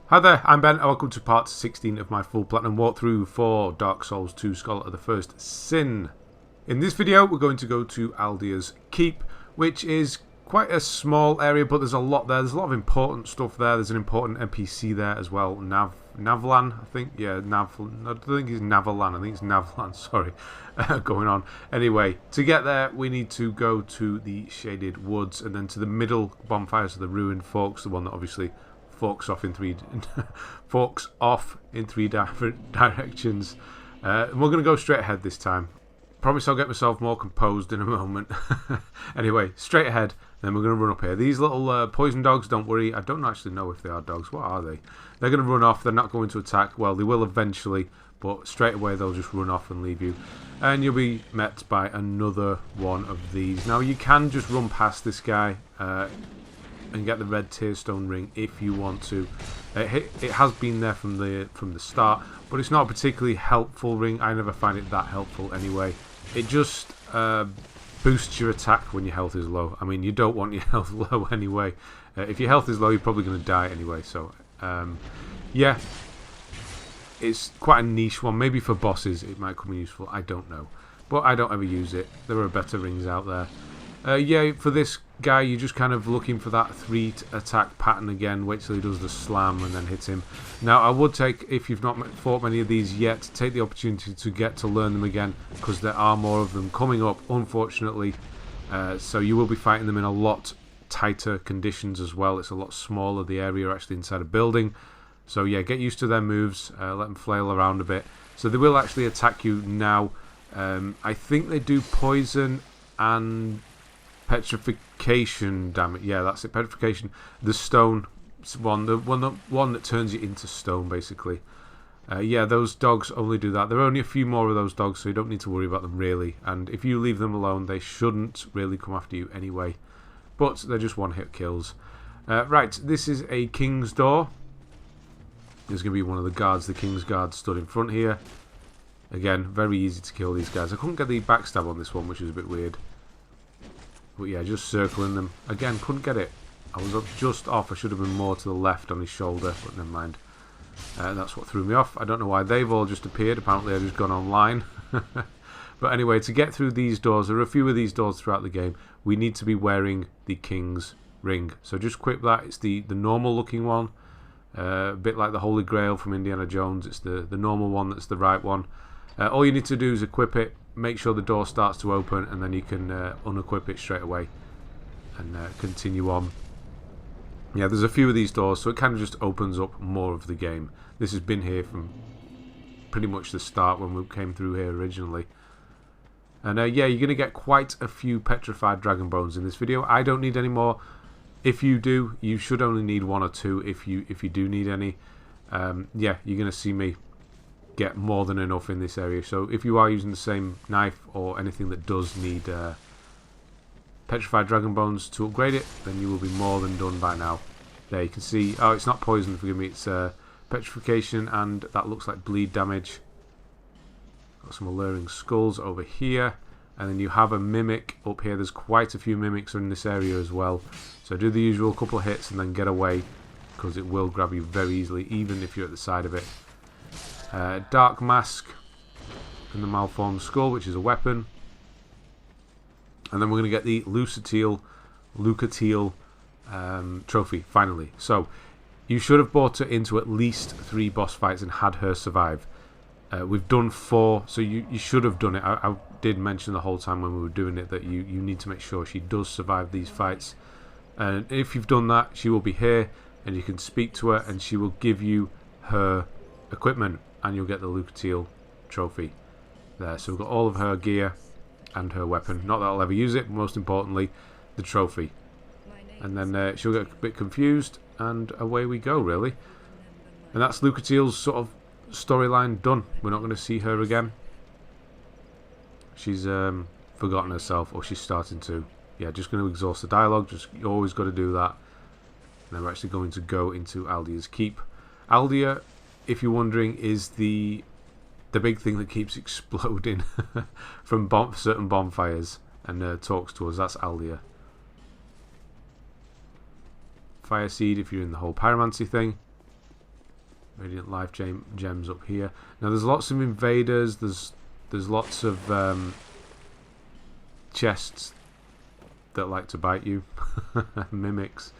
Hi there, I'm Ben and welcome to part 16 of my full platinum walkthrough for Dark Souls 2 Scholar of the First Sin. In this video we're going to go to Aldia's Keep, which is quite a small area, but there's a lot there. There's a lot of important stuff there. There's an important NPC there as well. Navlan, I think. Yeah, I don't think it's Navalan. I think it's Navlan. Sorry. Going on. Anyway, to get there, we need to go to the Shaded Woods and then to the middle bonfires of the Ruined Forks, the one that obviously forks off in three different directions. And we're going to go straight ahead this time. Promise I'll get myself more composed in a moment. Anyway, straight ahead, then we're going to run up here. These little poison dogs, don't worry, I don't actually know if they are dogs. What are they? They're going to run off, they're not going to attack. Well, they will eventually, but straight away they'll just run off and leave you. And you'll be met by another one of these. Now, you can just run past this guy and get the red Tearstone Ring if you want to. It has been there from the start, but it's not a particularly helpful ring. I never find it that helpful anyway. It just boosts your attack when your health is low. I mean, you don't want your health low anyway. If your health is low, you're probably going to die anyway. So, yeah, it's quite a niche one. Maybe for bosses it might come in useful. I don't know. But I don't ever use it. There are better rings out there. Yeah, for this guy, you're just kind of looking for that 3 attack pattern again. Wait till he does the slam and then hit him. Now, I would take, if you've not fought many of these yet, take the opportunity to get to learn them again, because there are more of them coming up, unfortunately. So you will be fighting them in a lot tighter conditions as well. It's a lot smaller, the area actually inside a building. So yeah, get used to their moves, let them flail around a bit. So they will actually attack you now. I think they do poison and petrification damage. Yeah, that's it. Petrification. The stone one, the one that turns you into stone, basically. Yeah, those dogs only do that. There are only a few more of those dogs, so you don't need to worry about them really. And if you leave them alone, they shouldn't really come after you anyway. But they're just one-hit kills. Right, this is a King's Door. There's going to be one of the guards. The King's Guard stood in front here. Again, very easy to kill these guys. I couldn't get the backstab on this one, which is a bit weird. But yeah, just circling them. Again, couldn't get it. I was just off. I should have been more to the left on his shoulder, but never mind. That's what threw me off. I don't know why they've all just appeared. Apparently I've just gone online. But anyway, to get through these doors, there are a few of these doors throughout the game, we need to be wearing the King's Ring. So just equip that. It's the normal looking one. A bit like the Holy Grail from Indiana Jones. It's the normal one that's the right one. All you need to do is equip it. Make sure the door starts to open, and then you can unequip it straight away and continue on. Yeah, there's a few of these doors, so it kind of just opens up more of the game. This has been here from pretty much the start when we came through here originally. And yeah, you're going to get quite a few petrified dragon bones in this video. I don't need any more. If you do, you should only need 1 or 2 if you do need any. Yeah, you're going to see me get more than enough in this area. So if you are using the same knife or anything that does need petrified dragon bones to upgrade it, then you will be more than done by now. There you can see, oh, it's not poison, forgive me, it's petrification, and that looks like bleed damage. Got some alluring skulls over here, and then you have a mimic up here. There's quite a few mimics in this area as well, so do the usual couple of hits and then get away, because it will grab you very easily even if you're at the side of it. Dark Mask and the Malformed Skull, which is a weapon. And then we're going to get the Lucatiel trophy, finally. So, you should have brought her into at least 3 boss fights and had her survive. We've done 4, so you should have done it. I did mention the whole time when we were doing it that you need to make sure she does survive these fights. And if you've done that, she will be here, and you can speak to her, and she will give you her equipment. And you'll get the Lucatiel trophy there. So we've got all of her gear and her weapon. Not that I'll ever use it, but most importantly, the trophy. And then she'll get a bit confused, and away we go, really. And that's Lucatiel's sort of storyline done. We're not going to see her again. She's forgotten herself, or she's starting to. Yeah, just going to exhaust the dialogue. You always got to do that. And then we're actually going to go into Aldia's Keep. Aldia, if you're wondering, is the big thing that keeps exploding from certain bonfires and talks to us. That's Aldia. Fire Seed if you're in the whole pyromancy thing. Radiant Life Gems up here. Now there's lots of invaders. There's lots of chests that like to bite you. Mimics.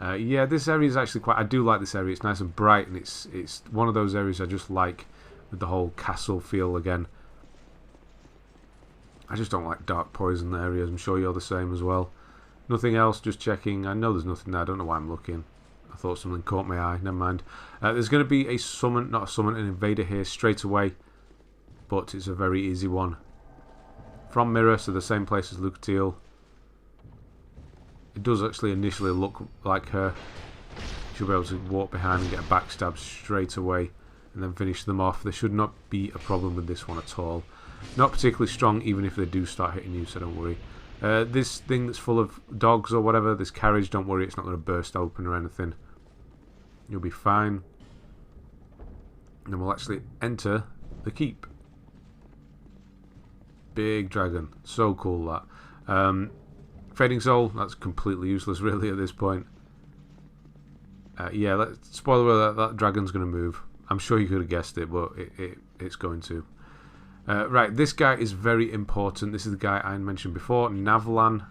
Yeah, this area is actually quite... I do like this area. It's nice and bright, and it's one of those areas I just like with the whole castle feel again. I just don't like dark poison areas. I'm sure you're the same as well. Nothing else, just checking. I know there's nothing there. I don't know why I'm looking. I thought something caught my eye. Never mind. There's going to be a summon, not a summon, an invader here straight away. But it's a very easy one. From Mirrah, so the same place as Lucatiel. It does actually initially look like her. She'll be able to walk behind and get a backstab straight away. And then finish them off. There should not be a problem with this one at all. Not particularly strong, even if they do start hitting you, so don't worry. This thing that's full of dogs or whatever, this carriage, don't worry, it's not going to burst open or anything. You'll be fine. And then we'll actually enter the keep. Big dragon. So cool, that. Fading Soul, that's completely useless, really, at this point. Yeah, spoiler alert, that dragon's going to move. I'm sure you could have guessed it, but it's going to. Right, this guy is very important. This is the guy I mentioned before, Navlan.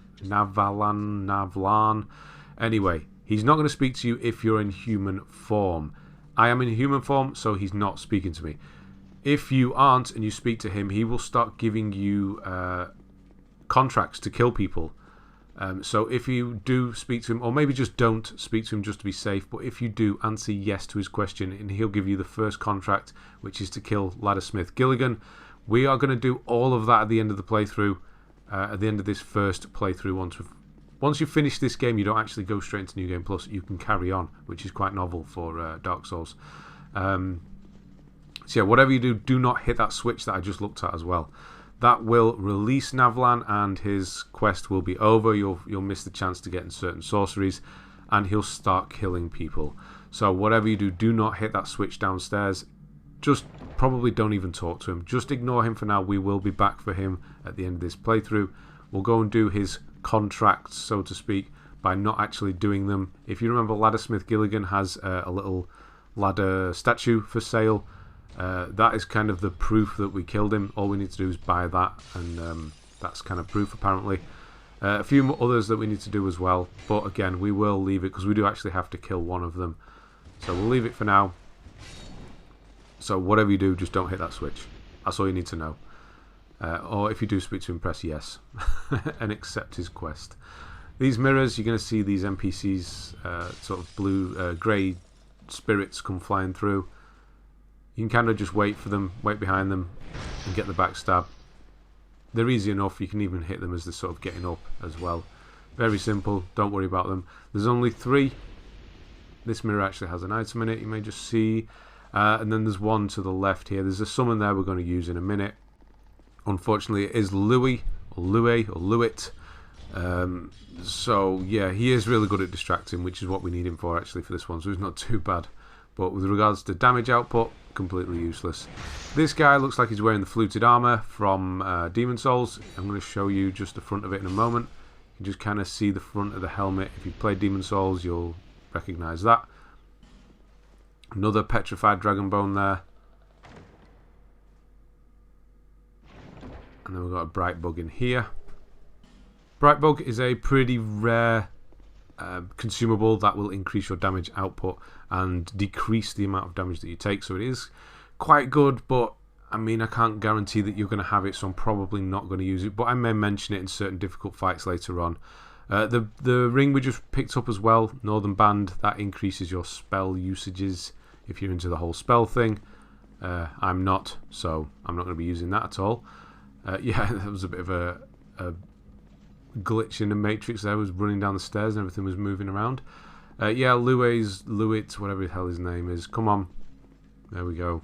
Anyway, he's not going to speak to you if you're in human form. I am in human form, so he's not speaking to me. If you aren't and you speak to him, he will start giving you contracts to kill people. So if you do speak to him, or maybe just don't speak to him just to be safe, but if you do, answer yes to his question, and he'll give you the first contract, which is to kill Laddersmith Gilligan. We are going to do all of that at the end of the playthrough, at the end of this first playthrough. Once you finish this game, you don't actually go straight into New Game Plus. You can carry on, which is quite novel for Dark Souls. So yeah, whatever you do, do not hit that switch that I just looked at as well. That will release Navlan, and his quest will be over. You'll miss the chance to get in certain sorceries, and he'll start killing people. So whatever you do, do not hit that switch downstairs. Just probably don't even talk to him. Just ignore him for now. We will be back for him at the end of this playthrough. We'll go and do his contracts, so to speak, by not actually doing them. If you remember, Laddersmith Gilligan has a little ladder statue for sale. That is kind of the proof that we killed him. All we need to do is buy that, and that's kind of proof apparently. A few others that we need to do as well, but again, we will leave it because we do actually have to kill one of them. So we'll leave it for now. So whatever you do, just don't hit that switch. That's all you need to know. Or if you do speak to him, press yes and accept his quest. These mirrors, you're going to see these NPCs, sort of blue, grey spirits come flying through. You can kind of just wait for them, wait behind them, and get the backstab. They're easy enough. You can even hit them as they're sort of getting up as well. Very simple. Don't worry about them. There's only 3. This mirror actually has an item in it. You may just see. And then there's one to the left here. There's a summon there we're going to use in a minute. Unfortunately, it is Louis, or Louis, or Lewit. So, yeah, he is really good at distracting, which is what we need him for, actually, for this one. So he's not too bad. But with regards to damage output, completely useless. This guy looks like he's wearing the fluted armor from Demon Souls. I'm going to show you just the front of it in a moment. You can just kind of see the front of the helmet. If you've played Demon Souls, you'll recognize that. Another Petrified Dragon Bone there. And then we've got a Brightbug in here. Brightbug is a pretty rare consumable that will increase your damage output and decrease the amount of damage that you take. So it is quite good, but I mean, I can't guarantee that you're going to have it, so I'm probably not going to use it. But I may mention it in certain difficult fights later on. The ring we just picked up as well, Northern Band, that increases your spell usages if you're into the whole spell thing. I'm not, so I'm not going to be using that at all. Yeah, that was a bit of a glitch in the Matrix there. I was running down the stairs and everything was moving around. Yeah, Lewit, whatever the hell his name is. Come on. There we go.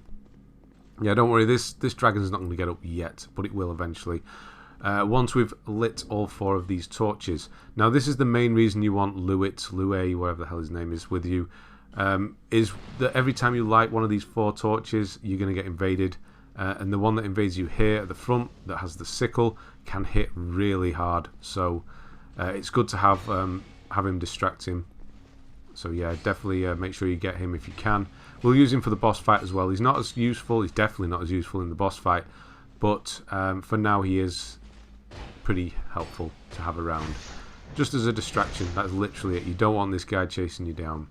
Yeah, don't worry, this dragon's not going to get up yet, but it will eventually. Once we've lit all 4 of these torches. Now, this is the main reason you want Louis, whatever the hell his name is, with you. Is that every time you light one of these 4 torches, you're going to get invaded. And the one that invades you here at the front, that has the sickle, can hit really hard. So it's good to have him distract him. So yeah, definitely make sure you get him if you can. We'll use him for the boss fight as well. He's not as useful. He's definitely not as useful in the boss fight. But for now, he is pretty helpful to have around. Just as a distraction, that's literally it. You don't want this guy chasing you down.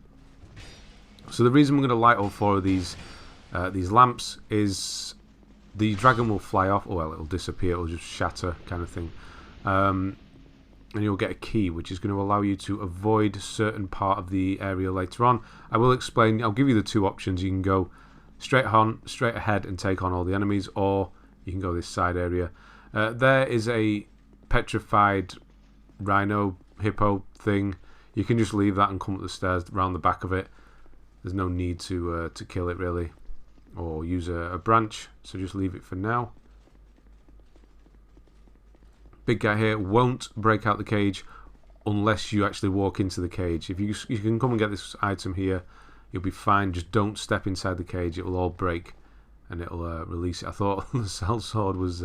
So the reason we're going to light all 4 of these lamps is the dragon will fly off. Well, it'll disappear. It'll just shatter kind of thing. And you'll get a key, which is going to allow you to avoid a certain part of the area later on. I will explain. I'll give you the 2 options. You can go straight ahead and take on all the enemies, or you can go this side area. There is a petrified rhino hippo thing. You can just leave that and come up the stairs around the back of it. There's no need to kill it really, or use a branch. So just leave it for now. Big guy here won't break out the cage unless you actually walk into the cage. If you can come and get this item here, you'll be fine. Just don't step inside the cage. It will all break and it'll release it. I thought the cell sword was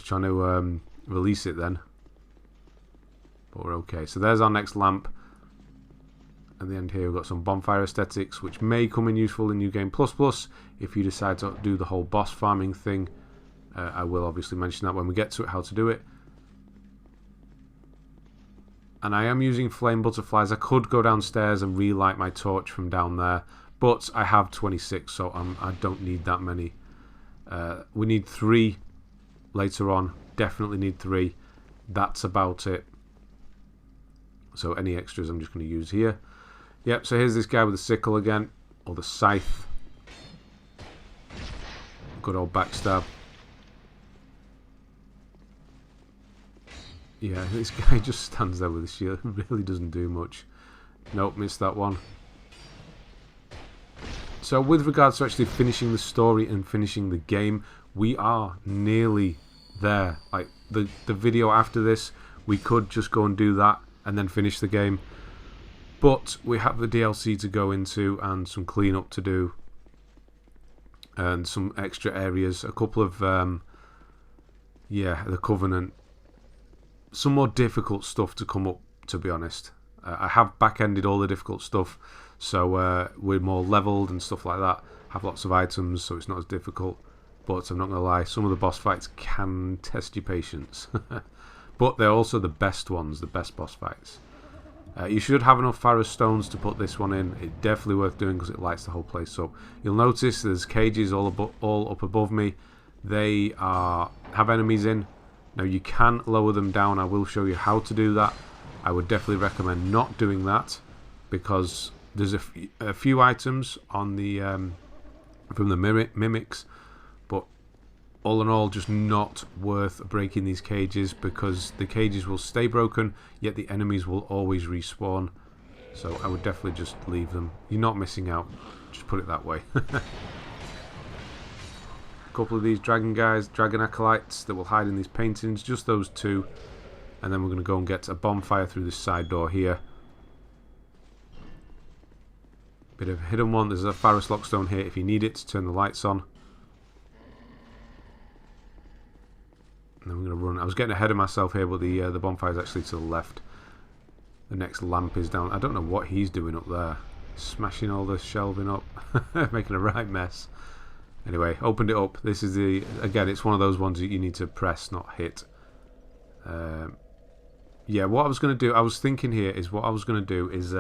trying to release it then, but we're okay. So there's our next lamp. At the end here we've got some Bonfire Ascetics, which may come in useful in New Game Plus if you decide to do the whole boss farming thing. I will obviously mention that when we get to it, how to do it. And I am using flame butterflies. I could go downstairs and relight my torch from down there, but I have 26, so I don't need that many. We need 3 later on. Definitely need 3. That's about it. So any extras I'm just going to use here. Yep, so here's this guy with the sickle again, or the scythe. Good old backstab. Yeah, this guy just stands there with his shield. Really doesn't do much. Nope, missed that one. So with regards to actually finishing the story and finishing the game, we are nearly there. Like the video after this, we could just go and do that and then finish the game. But we have the DLC to go into and some cleanup to do. And some extra areas. A couple of, yeah, the Covenant. Some more difficult stuff to come up, to be honest. I have back-ended all the difficult stuff, so we're more leveled and stuff like that. Have lots of items, so it's not as difficult. But I'm not going to lie, some of the boss fights can test your patience. But they're also the best ones, the best boss fights. You should have enough Pharros stones to put this one in. It's definitely worth doing because it lights the whole place up. You'll notice there's cages all up above me. They have enemies in. Now you can lower them down. I will show you how to do that. I would definitely recommend not doing that because there's a few items on the from the mimics, but all in all, just not worth breaking these cages because the cages will stay broken, yet the enemies will always respawn. So I would definitely just leave them. You're not missing out. Just put it that way. Couple of these dragon guys, dragon acolytes that will hide in these paintings, just those 2, and then we're going to go and get a bonfire through this side door here. Bit of a hidden one. There's a Pharros Lockstone here if you need it to turn the lights on. And then we're going to run. I was getting ahead of myself here, but the bonfire is actually to the left. The next lamp is down. I don't know what he's doing up there, smashing all the shelving up, making a right mess. Anyway, opened it up. This is again, it's one of those ones that you need to press, not hit. Yeah, what I was going to do, I was thinking here is what I was going to do is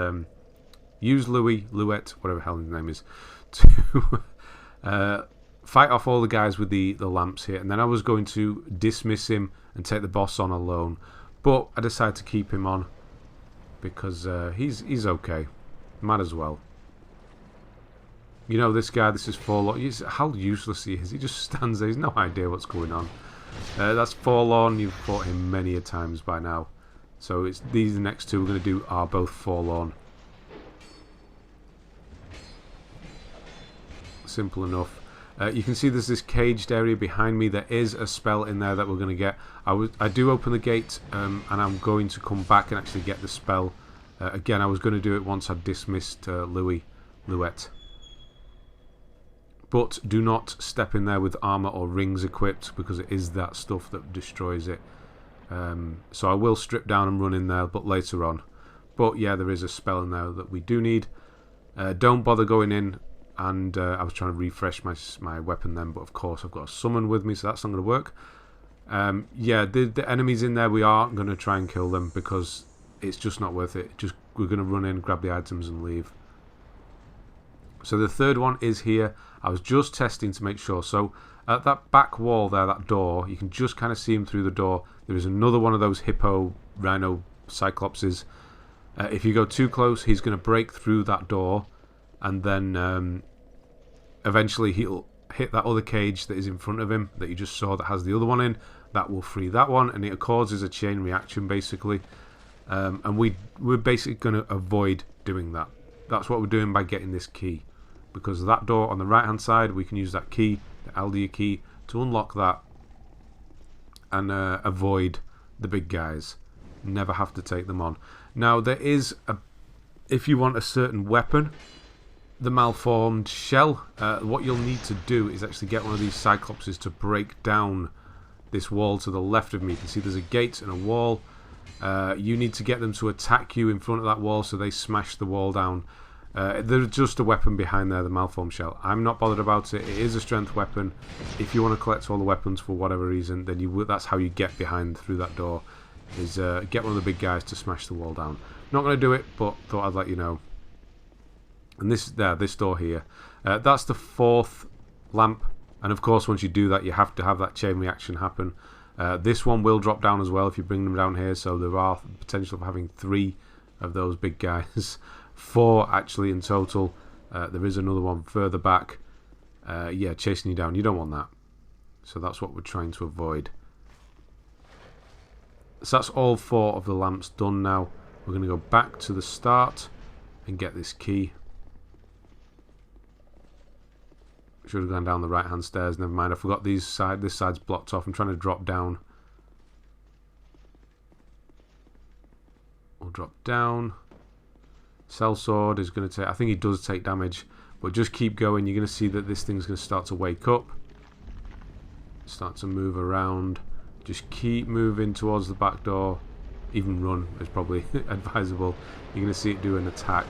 use Louet, whatever the hell his name is, to fight off all the guys with the lamps here. And then I was going to dismiss him and take the boss on alone. But I decided to keep him on because he's okay. Might as well. You know, this guy, this is Forlorn. How useless he is. He just stands there. He's no idea what's going on. That's Forlorn. You've fought him many a times by now. So these next 2 we're going to do are both Forlorn. Simple enough. You can see there's this caged area behind me. There is a spell in there that we're going to get. I do open the gate and I'm going to come back and actually get the spell. Again, I was going to do it once I'd dismissed Louet. But do not step in there with armor or rings equipped because it is that stuff that destroys it. So I will strip down and run in there, but later on. But yeah, there is a spell in there that we do need. Don't bother going in. And I was trying to refresh my weapon then, but of course I've got a summon with me, so that's not going to work. Yeah, the enemies in there, we aren't going to try and kill them because it's just not worth it. We're going to run in, grab the items and leave. So the third one is here. I was just testing to make sure. So at that back wall there, that door, you can just kind of see him through the door. There is another one of those hippo rhino cyclopses. If you go too close, he's going to break through that door, and then eventually he'll hit that other cage that is in front of him that you just saw that has the other one in. That will free that one, and it causes a chain reaction basically. And we're basically going to avoid doing that. That's what we're doing by getting this key, because that door on the right hand side, we can use that key, the Aldia Key, to unlock that and avoid the big guys. Never have to take them on. Now there is if you want a certain weapon, the Malformed shell, what you'll need to do is actually get one of these cyclopses to break down this wall to the left of me. You can see there's a gate and a wall. You need to get them to attack you in front of that wall so they smash the wall down. There's just a weapon behind there, the Malformed shell. I'm not bothered about it. It is a strength weapon. If you want to collect all the weapons for whatever reason, then that's how you get behind through that door, is get one of the big guys to smash the wall down. Not going to do it, but thought I'd let you know. And this door here, that's the fourth lamp, and of course once you do that you have to have that chain reaction happen. This one will drop down as well if you bring them down here, so there are potential of having 3 of those big guys. 4 actually in total. There is another one further back, yeah, chasing you down. You don't want that, so that's what we're trying to avoid. So that's all 4 of the lamps done now. We're going to go back to the start and get this key. Should have gone down the right hand stairs, never mind. I forgot this side's blocked off. I'm trying to drop down. We'll drop down. Sellsword is going to take, I think he does take damage, but just keep going. You're going to see that this thing's going to start to wake up, start to move around. Just keep moving towards the back door. Even run is probably advisable. You're going to see it do an attack.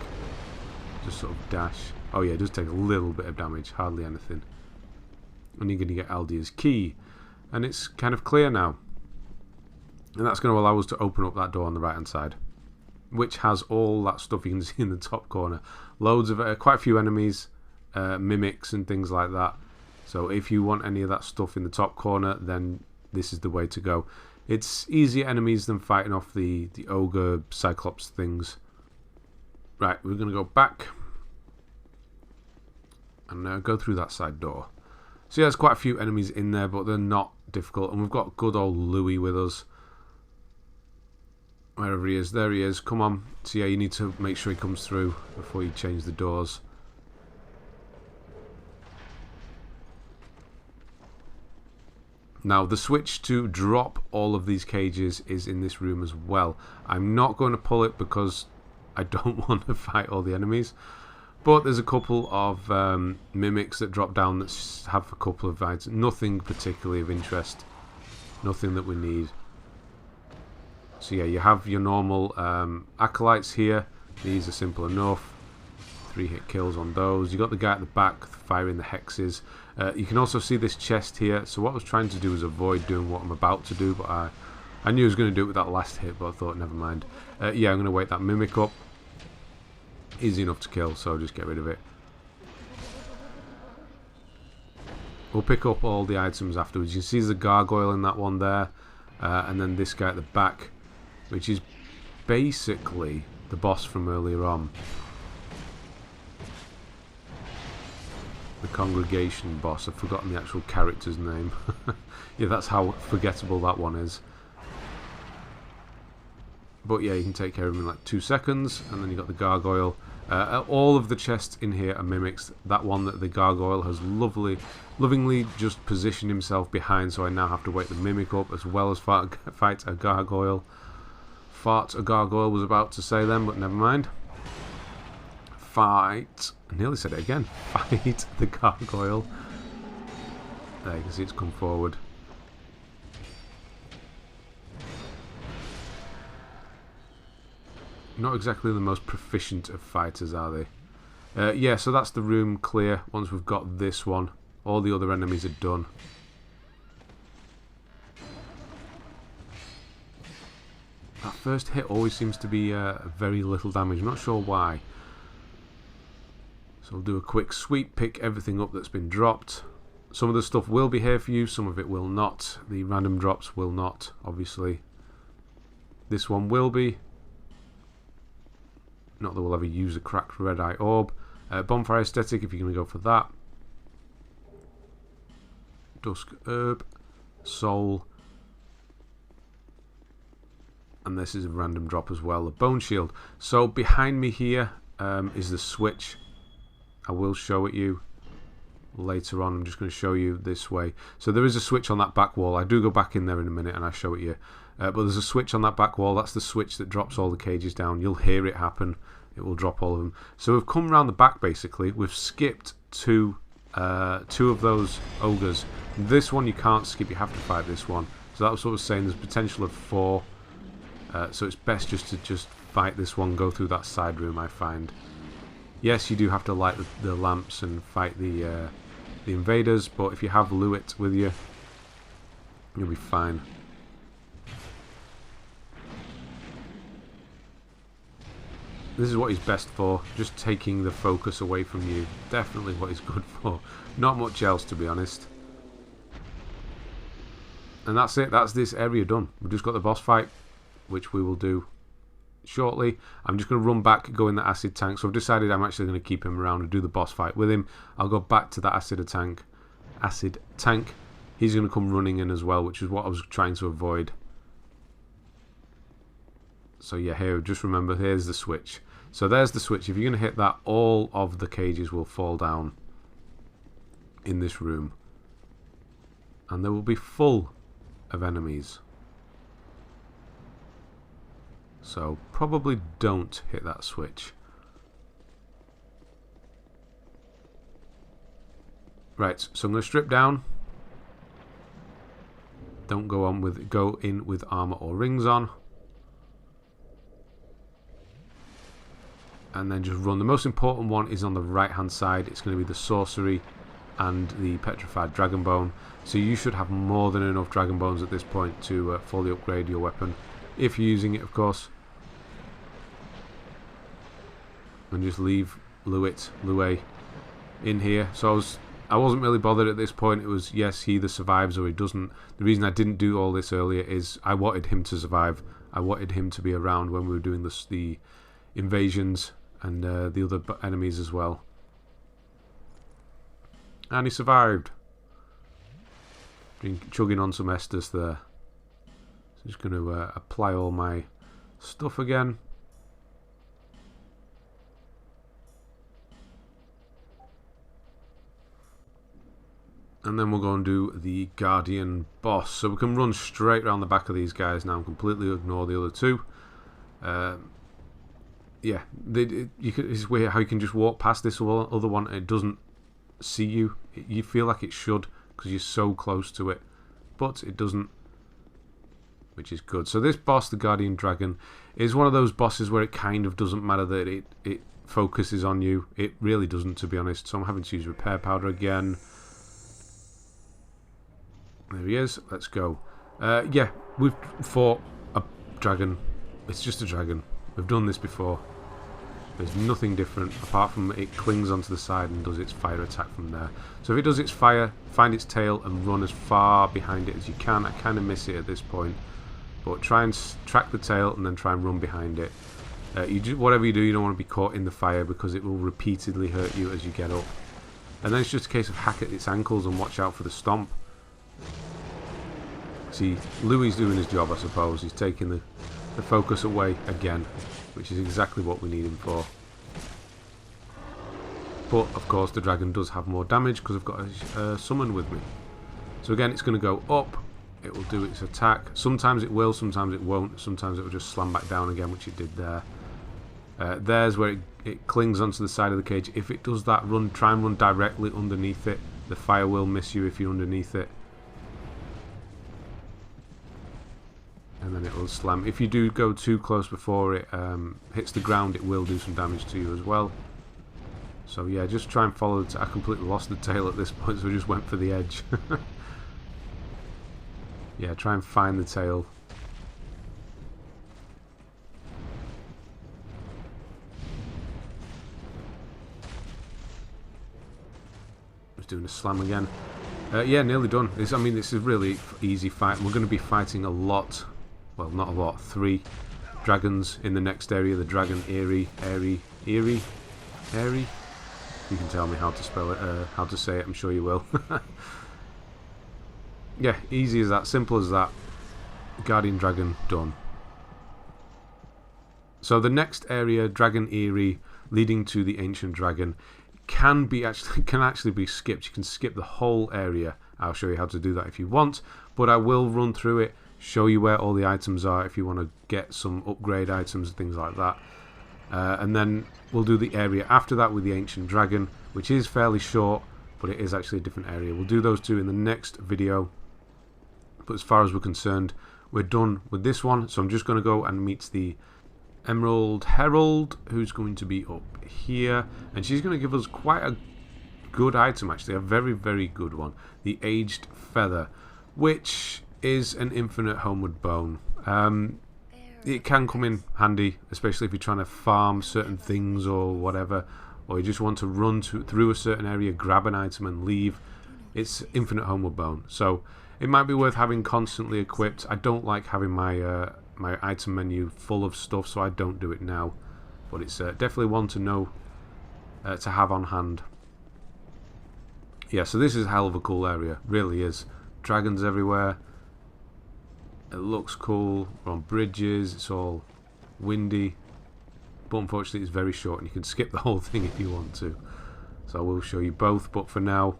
Just sort of dash. Oh yeah, it does take a little bit of damage, hardly anything. And you're going to get Aldia's Key. And it's kind of clear now. And that's going to allow us to open up that door on the right hand side, which has all that stuff you can see in the top corner. Loads of quite a few enemies, mimics and things like that. So if you want any of that stuff in the top corner, then this is the way to go. It's easier enemies than fighting off the ogre cyclops things. Right, we're going to go back and go through that side door. So yeah, there's quite a few enemies in there, but they're not difficult. And we've got good old Louis with us. Wherever he is, there he is. Come on. So yeah, you need to make sure he comes through before you change the doors. Now the switch to drop all of these cages is in this room as well. I'm not going to pull it because I don't want to fight all the enemies. But there's a couple of mimics that drop down that have a couple of items. Nothing particularly of interest. Nothing that we need. So yeah, you have your normal acolytes here. These are simple enough. 3-hit kills on those. You got the guy at the back firing the hexes. You can also see this chest here. So what I was trying to do was avoid doing what I'm about to do, but I knew I was going to do it with that last hit, but I thought never mind. Yeah, I'm going to wake that mimic up. Easy enough to kill, so just get rid of it. We'll pick up all the items afterwards. You can see there's a gargoyle in that one there, and then this guy at the back, which is basically the boss from earlier on. The congregation boss. I've forgotten the actual character's name. Yeah, that's how forgettable that one is. But yeah, you can take care of him in like 2 seconds, and then you got the gargoyle. All of the chests in here are mimics. That one that the gargoyle has lovingly just positioned himself behind, so I now have to wake the mimic up as well as fight a gargoyle. Fart a gargoyle was about to say then, but never mind. Fight. I nearly said it again. Fight the gargoyle. There, you can see it's come forward. not exactly the most proficient of fighters, are they? Yeah, so that's the room clear. Once we've got this one, all the other enemies are done. That first hit always seems to be very little damage. I'm not sure why. So we'll do a quick sweep, pick everything up that's been dropped. Some of the stuff will be here for you, some of it will not. The random drops will not, obviously. This one will be. Not that we'll ever use a cracked red eye orb. Bonfire Ascetic if you're going to go for that. Dusk Herb. Soul. And this is a random drop as well, the Bone Shield. So behind me here is the switch. I will show it you later on. I'm just going to show you this way. So there is a switch on that back wall. I do go back in there in a minute and I show it you. But there's a switch on that back wall. That's the switch that drops all the cages down. You'll hear it happen. It will drop all of them. So we've come around the back basically. We've skipped two of those ogres. This one you can't skip. You have to fight this one. So that was what I was saying. There's potential of 4. So it's best just to fight this one. Go through that side room, I find. Yes, you do have to light the lamps and fight the invaders, but if you have Lucatiel with you, you'll be fine. This is what he's best for, just taking the focus away from you. Definitely what he's good for. Not much else, to be honest. And that's it, that's this area done. We've just got the boss fight, which we will do shortly. I'm just going to run back, go in the acid tank. So I've decided I'm actually going to keep him around and do the boss fight with him. I'll go back to that acid tank. He's going to come running in as well, which is what I was trying to avoid. So yeah, here, just remember, here's the switch. So there's the switch. If you're going to hit that, all of the cages will fall down in this room. And they will be full of enemies. So probably don't hit that switch. Right, so I'm going to strip down. Don't go in with armor or rings on. And then just run. The most important one is on the right hand side. It's going to be the Sorcery and the Petrified Dragon Bone. So you should have more than enough Dragon Bones at this point to fully upgrade your weapon. If you're using it, of course. And just leave Lucatiel in here. So I wasn't really bothered at this point. It was, yes, he either survives or he doesn't. The reason I didn't do all this earlier is I wanted him to survive. I wanted him to be around when we were doing the invasions and the other enemies as well. And he survived. Chugging on some Estus there. So just going to apply all my stuff again. And then we'll go and do the Guardian boss. So we can run straight around the back of these guys now and completely ignore the other two. Yeah, it's weird how you can just walk past this other one and it doesn't see you. You feel like it should because you're so close to it. But it doesn't, which is good. So this boss, the Guardian Dragon, is one of those bosses where it kind of doesn't matter that it focuses on you. It really doesn't, to be honest. So I'm having to use Repair Powder again. There he is. Let's go. Yeah, we've fought a dragon. It's just a dragon. We've done this before. There's nothing different apart from it clings onto the side and does its fire attack from there. So if it does its fire, find its tail and run as far behind it as you can. I kind of miss it at this point. But try and track the tail and then try and run behind it. Whatever you do, you don't want to be caught in the fire because it will repeatedly hurt you as you get up. And then it's just a case of hack at its ankles and watch out for the stomp. See, Louis doing his job, I suppose. He's taking the focus away again, which is exactly what we need him for. But, of course, the dragon does have more damage because I've got a summon with me. So again, it's going to go up. It will do its attack. Sometimes it will, sometimes it won't. Sometimes it will just slam back down again, which it did there. There's where it clings onto the side of the cage. If it does that, try and run directly underneath it. The fire will miss you if you're underneath it. And and then it will slam. If you do go too close before it hits the ground, it will do some damage to you as well. So yeah, just try and follow I completely lost the tail at this point, so I just went for the edge. Yeah, try and find the tail. Just doing a slam again. Yeah, nearly done. I mean, this is a really easy fight. We're going to be fighting a lot. Well, not a lot. 3 dragons in the next area. The dragon Eerie. You can tell me how to spell it, how to say it. I'm sure you will. Yeah, easy as that. Simple as that. Guardian Dragon done. So the next area, Dragon Eerie, leading to the Ancient Dragon, can actually be skipped. You can skip the whole area. I'll show you how to do that if you want, but I will run through it, show you where all the items are if you want to get some upgrade items and things like that. And then we'll do the area after that with the Ancient Dragon, which is fairly short, but it is actually a different area. We'll do those two in the next video. But as far as we're concerned, we're done with this one. So I'm just going to go and meet the Emerald Herald, who's going to be up here, and she's going to give us quite a good item, actually, a very, very good one, the Aged Feather, which is an infinite homeward bone. It can come in handy, especially if you're trying to farm certain things or whatever, or you just want to run through a certain area, grab an item and leave. It's infinite homeward bone, so it might be worth having constantly equipped. I don't like having my my item menu full of stuff, so I don't do it now, but it's definitely one to know, to have on hand. Yeah, so this is a hell of a cool area, really is. Dragons everywhere, it looks cool. We're on bridges, it's all windy, but unfortunately it's very short and you can skip the whole thing if you want to. So I will show you both, but for now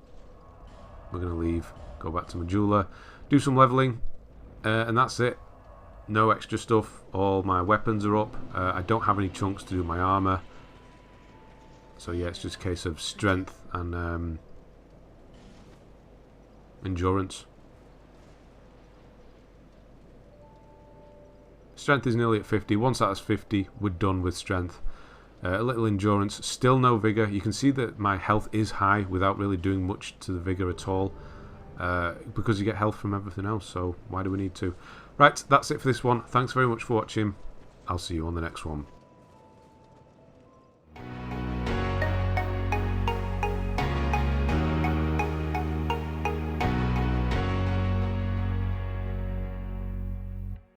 we're going to leave, go back to Majula, do some leveling, and that's it. No extra stuff. All my weapons are up. I don't have any chunks to do my armor, so yeah, it's just a case of strength and endurance. Strength is nearly at 50. Once that's 50, we're done with strength. A little endurance. Still no vigor. You can see that my health is high without really doing much to the vigor at all, because you get health from everything else, so why do we need to? Right, that's it for this one. Thanks very much for watching. I'll see you on the next one.